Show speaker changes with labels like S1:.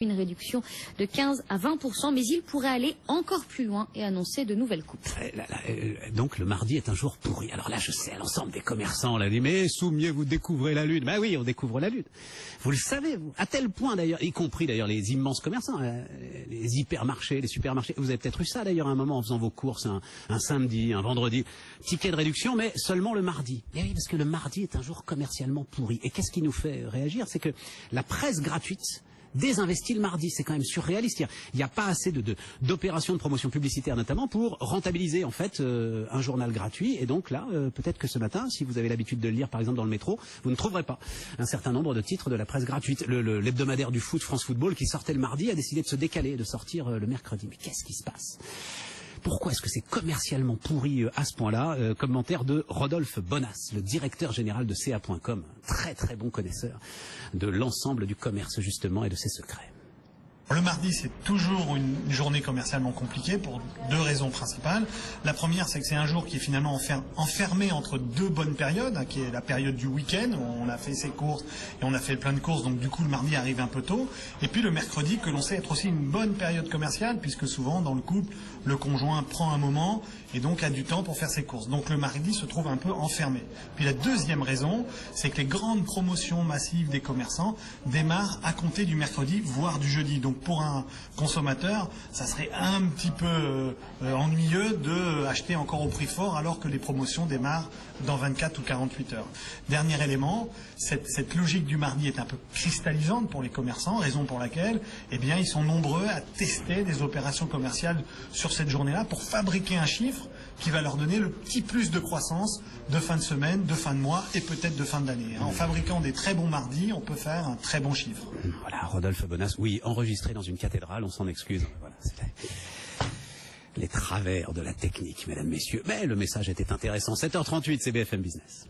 S1: Une réduction de 15 à 20%, mais il pourrait aller encore plus loin et annoncer de nouvelles coupes.
S2: Donc le mardi est un jour pourri. Alors là, je sais, l'ensemble des commerçants l'a dit, mais Soumier, vous découvrez la Lune. Ben oui, on découvre la Lune. Vous le savez, vous. À tel point d'ailleurs, y compris d'ailleurs les immenses commerçants, les hypermarchés, les supermarchés. Vous avez peut-être eu ça d'ailleurs à un moment en faisant vos courses, un samedi, un vendredi. Ticket de réduction, mais seulement le mardi. Et oui, parce que le mardi est un jour commercialement pourri. Et qu'est-ce qui nous fait réagir? C'est que la presse gratuite désinvestit le mardi, c'est quand même surréaliste. Il n'y a pas assez d'opérations de promotion publicitaire notamment pour rentabiliser en fait un journal gratuit. Et donc là, peut-être que ce matin, si vous avez l'habitude de le lire par exemple dans le métro, vous ne trouverez pas un certain nombre de titres de la presse gratuite. L'hebdomadaire du foot, France Football, qui sortait le mardi, a décidé de se décaler, de sortir le mercredi. Mais qu'est-ce qui se passe ? Pourquoi est-ce que c'est commercialement pourri à ce point-là? Commentaire de Rodolphe Bonas, le directeur général de CA.com, très très bon connaisseur de l'ensemble du commerce justement et de ses secrets.
S3: Le mardi, c'est toujours une journée commercialement compliquée pour deux raisons principales. La première, c'est que c'est un jour qui est finalement enfermé entre deux bonnes périodes, qui est la période du week-end, où on a fait ses courses et on a fait plein de courses, donc du coup le mardi arrive un peu tôt. Et puis le mercredi, que l'on sait être aussi une bonne période commerciale, puisque souvent dans le couple, le conjoint prend un moment et donc a du temps pour faire ses courses. Donc le mardi se trouve un peu enfermé. Puis la deuxième raison, c'est que les grandes promotions massives des commerçants démarrent à compter du mercredi, voire du jeudi. Donc pour un consommateur, ça serait un petit peu ennuyeux d'acheter encore au prix fort alors que les promotions démarrent dans 24 ou 48 heures. Dernier élément, cette logique du mardi est un peu cristallisante pour les commerçants, raison pour laquelle ils sont nombreux à tester des opérations commerciales sur cette journée-là pour fabriquer un chiffre qui va leur donner le petit plus de croissance de fin de semaine, de fin de mois et peut-être de fin d'année. En fabriquant des très bons mardis, on peut faire un très bon chiffre.
S2: Voilà, Rodolphe Bonas, oui, enregistré dans une cathédrale, on s'en excuse. Voilà, c'est les travers de la technique, mesdames, messieurs. Mais le message était intéressant. 7h38, c'est BFM Business.